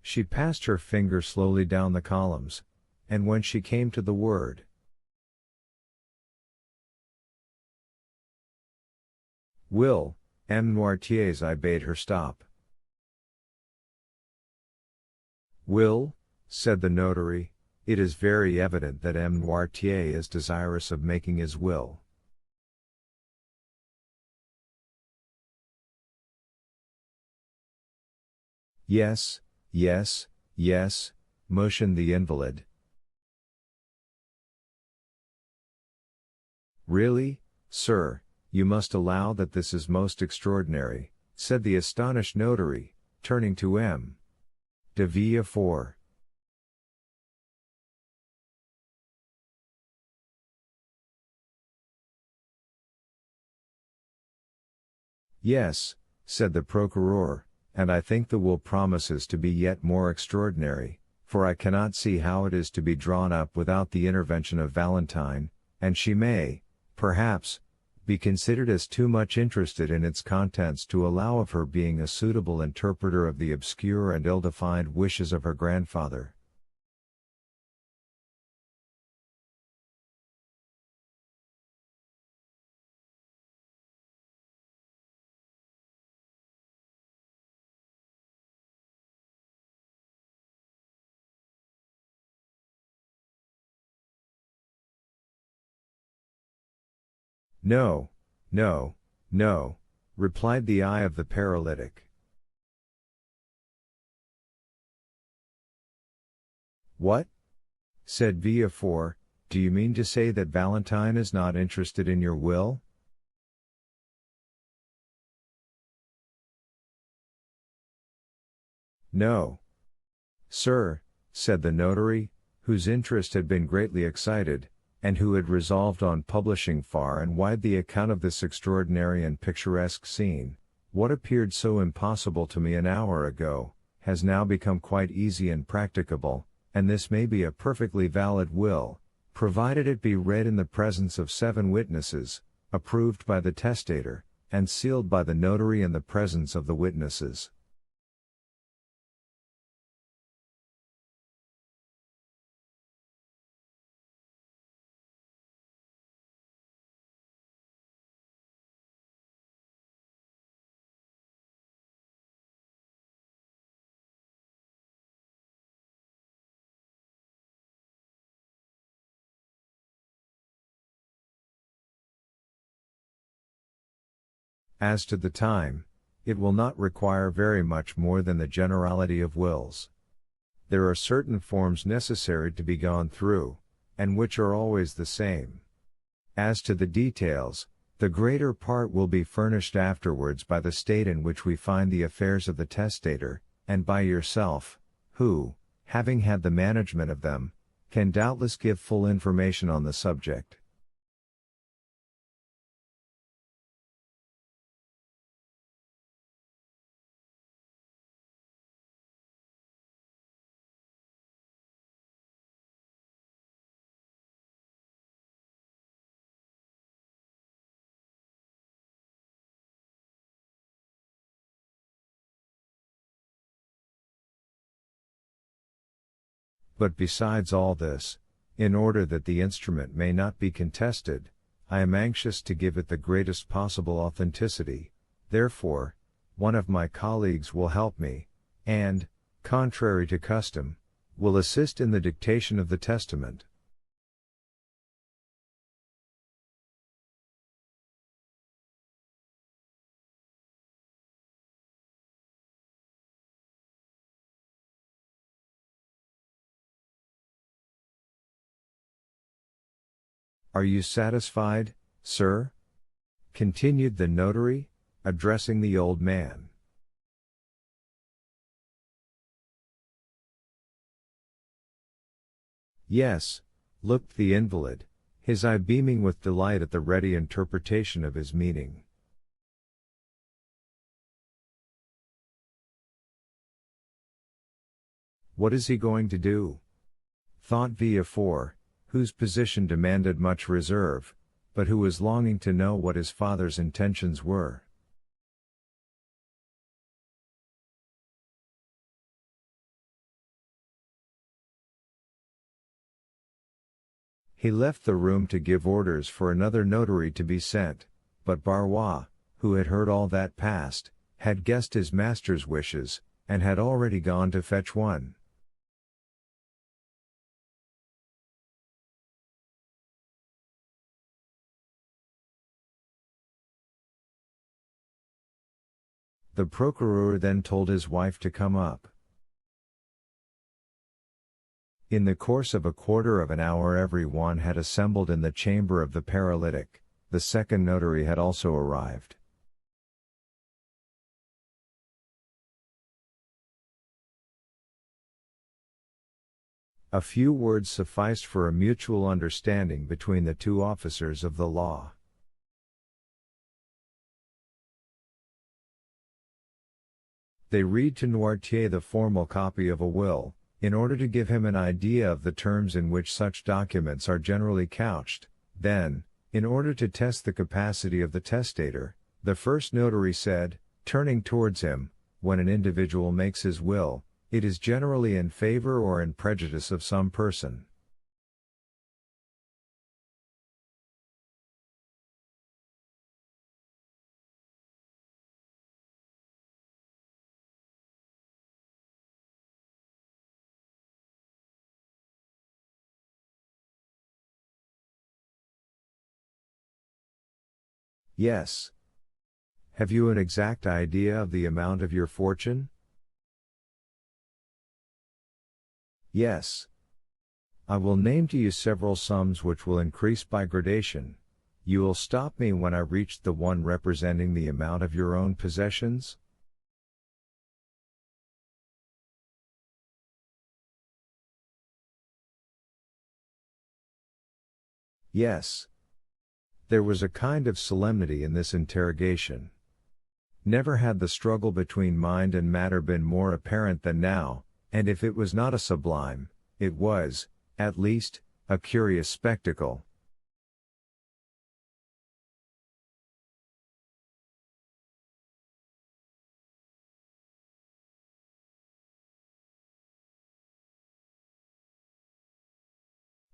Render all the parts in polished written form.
She passed her finger slowly down the columns, and when she came to the word will, M. Noirtier's, I bade her stop. Will, said the notary, it is very evident that M. Noirtier is desirous of making his will. Yes, yes, yes, motioned the invalid. Really, sir, you must allow that this is most extraordinary, said the astonished notary, turning to M. de Villefort. Yes, said the procureur, and I think the will promises to be yet more extraordinary, for I cannot see how it is to be drawn up without the intervention of Valentine, and she may, perhaps, be considered as too much interested in its contents to allow of her being a suitable interpreter of the obscure and ill-defined wishes of her grandfather. No, no, no, replied the eye of the paralytic. What? Said Villefort, do you mean to say that Valentine is not interested in your will? No. Sir, said the notary, whose interest had been greatly excited, and who had resolved on publishing far and wide the account of this extraordinary and picturesque scene, what appeared so impossible to me an hour ago, has now become quite easy and practicable, and this may be a perfectly valid will, provided it be read in the presence of 7 witnesses, approved by the testator, and sealed by the notary in the presence of the witnesses. As to the time, it will not require very much more than the generality of wills. There are certain forms necessary to be gone through, and which are always the same. As to the details, the greater part will be furnished afterwards by the state in which we find the affairs of the testator, and by yourself, who, having had the management of them, can doubtless give full information on the subject. But besides all this, in order that the instrument may not be contested, I am anxious to give it the greatest possible authenticity, therefore, one of my colleagues will help me, and, contrary to custom, will assist in the dictation of the testament. Are you satisfied, sir? Continued the notary, addressing the old man. Yes, looked the invalid, his eye beaming with delight at the ready interpretation of his meaning. What is he going to do? Thought Villefort, whose position demanded much reserve, but who was longing to know what his father's intentions were. He left the room to give orders for another notary to be sent, but Barrois, who had heard all that passed, had guessed his master's wishes, and had already gone to fetch one. The procureur then told his wife to come up. In the course of a quarter of an hour every one had assembled in the chamber of the paralytic. The second notary had also arrived. A few words sufficed for a mutual understanding between the two officers of the law. They read to Noirtier the formal copy of a will, in order to give him an idea of the terms in which such documents are generally couched. Then, in order to test the capacity of the testator, the first notary said, turning towards him, when an individual makes his will, it is generally in favor or in prejudice of some person. Yes. Have you an exact idea of the amount of your fortune? Yes. I will name to you several sums which will increase by gradation. You will stop me when I reach the one representing the amount of your own possessions? Yes. There was a kind of solemnity in this interrogation. Never had the struggle between mind and matter been more apparent than now, and if it was not a sublime, it was, at least, a curious spectacle.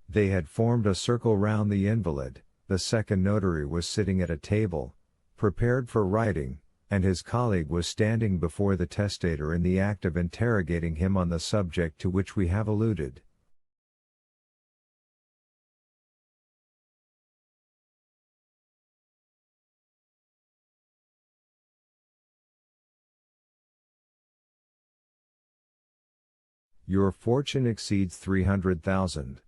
They had formed a circle round the invalid. The second notary was sitting at a table, prepared for writing, and his colleague was standing before the testator in the act of interrogating him on the subject to which we have alluded. Your fortune exceeds 300,000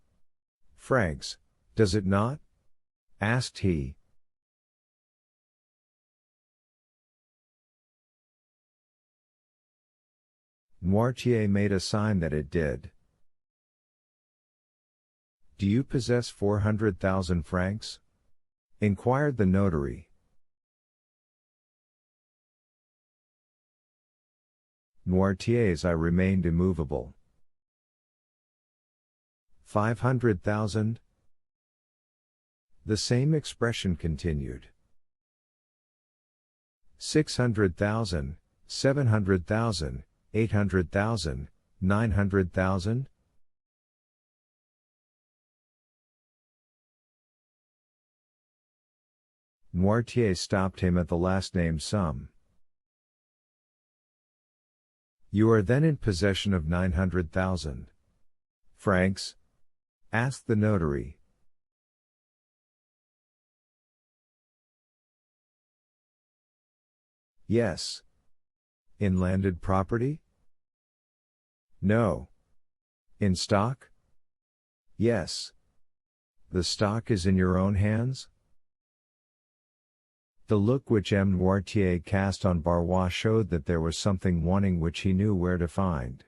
francs, does it not? Asked he. Noirtier made a sign that it did. Do you possess 400,000 francs? Inquired the notary. Noirtier's eye remained immovable. 500,000? The same expression continued. 600,000, 700,000, 800,000, 900,000? Noirtier stopped him at the last named sum. You are then in possession of 900,000 francs? Asked the notary. Yes. In landed property? No. In stock? Yes. The stock is in your own hands? The look which M. Noirtier cast on Barrois showed that there was something wanting which he knew where to find.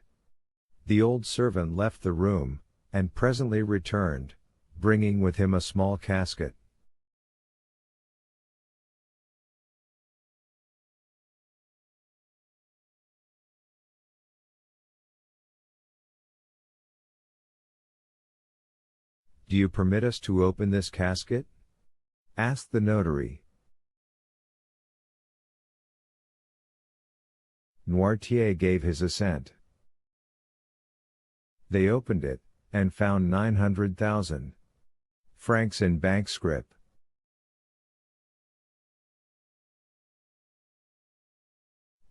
The old servant left the room, and presently returned, bringing with him a small casket. Do you permit us to open this casket? Asked the notary. Noirtier gave his assent. They opened it, and found 900,000 francs in bank scrip.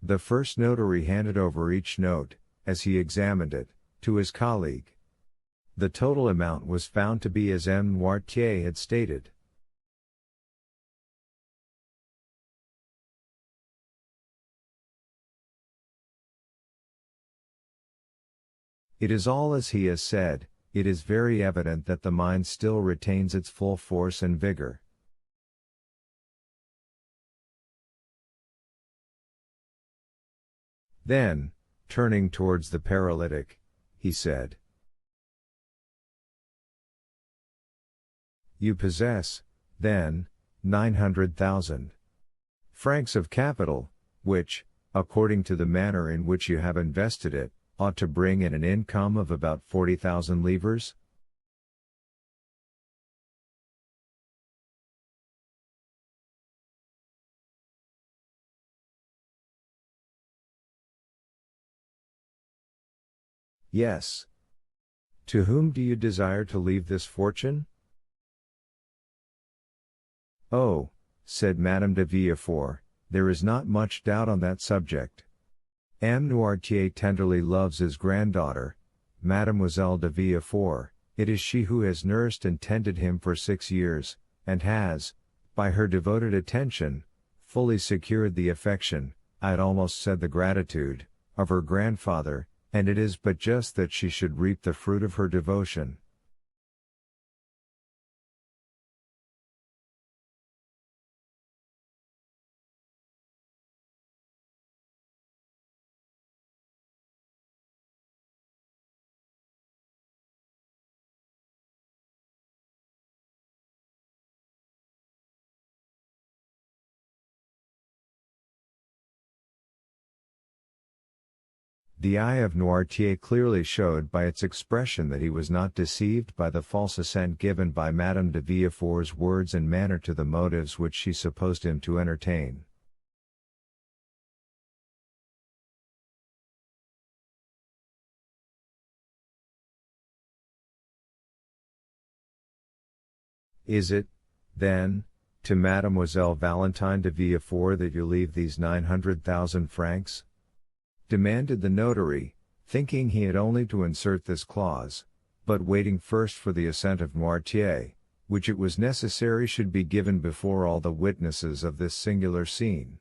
The first notary handed over each note, as he examined it, to his colleague. The total amount was found to be as M. Noirtier had stated. It is all as he has said. It is very evident that the mind still retains its full force and vigor. Then, turning towards the paralytic, he said, "You possess, then, 900,000 francs of capital, which, according to the manner in which you have invested it, ought to bring in an income of about 40,000 livres?" "Yes. To whom do you desire to leave this fortune?" "Oh," said Madame de Villefort, "there is not much doubt on that subject. M. Noirtier tenderly loves his granddaughter, Mademoiselle de Villefort. It is she who has nursed and tended him for 6 years, and has, by her devoted attention, fully secured the affection, I had almost said the gratitude, of her grandfather, and it is but just that she should reap the fruit of her devotion." The eye of Noirtier clearly showed by its expression that he was not deceived by the false assent given by Madame de Villefort's words and manner to the motives which she supposed him to entertain. "Is it, then, to Mademoiselle Valentine de Villefort that you leave these 900,000 francs?" demanded the notary, thinking he had only to insert this clause, but waiting first for the assent of Noirtier, which it was necessary should be given before all the witnesses of this singular scene.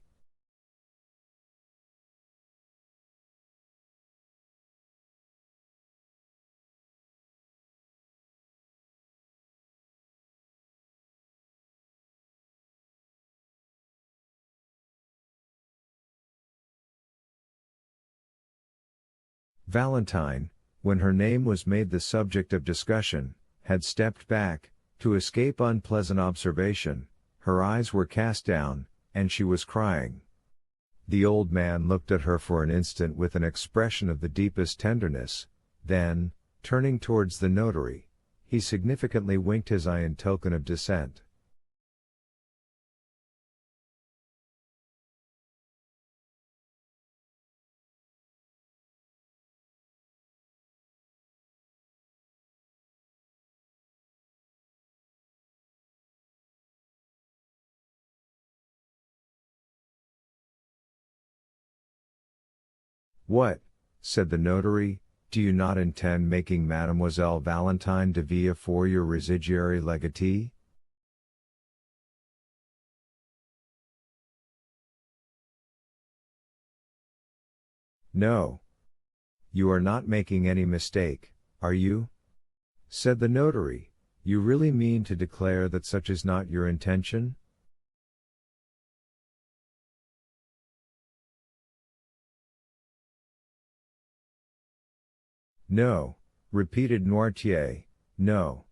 Valentine, when her name was made the subject of discussion, had stepped back, to escape unpleasant observation. Her eyes were cast down, and she was crying. The old man looked at her for an instant with an expression of the deepest tenderness, then, turning towards the notary, he significantly winked his eye in token of dissent. "What," said the notary, "do you not intend making Mademoiselle Valentine de Villefort your residuary legatee?" "No. You are not making any mistake, are you?" said the notary. "You really mean to declare that such is not your intention?" "No," repeated Noirtier, "no.